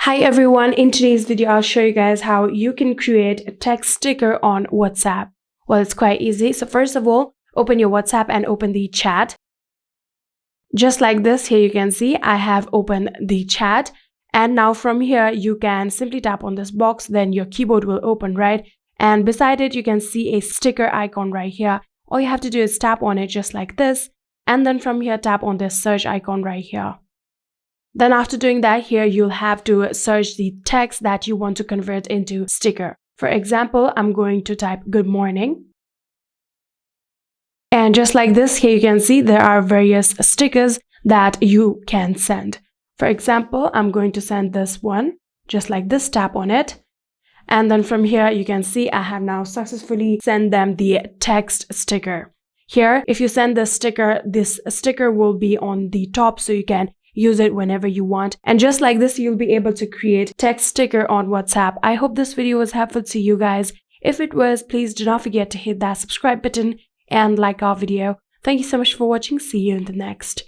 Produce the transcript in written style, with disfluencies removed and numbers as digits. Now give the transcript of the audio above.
Hi everyone, in today's video I'll show you guys how you can create a text sticker on WhatsApp. Well, it's quite easy. So first of all, open your WhatsApp and open the chat. Just like this, here you can see I have opened the chat, and now from here you can simply tap on this box, then your keyboard will open, right? And beside it you can see a sticker icon right here. All you have to do is tap on it just like this, and then from here tap on this search icon right here. Then after doing that, here you'll have to search the text that you want to convert into sticker. For example, I'm going to type good morning. And just like this, here you can see there are various stickers that you can send. For example, I'm going to send this one, just like this, tap on it. And then from here, you can see I have now successfully sent them the text sticker. Here, if you send this sticker will be on the top, so you can use it whenever you want. And just like this, you'll be able to create text sticker on WhatsApp. I hope this video was helpful to you guys. If it was, please do not forget to hit that subscribe button and like our video. Thank you so much for watching. See you in the next.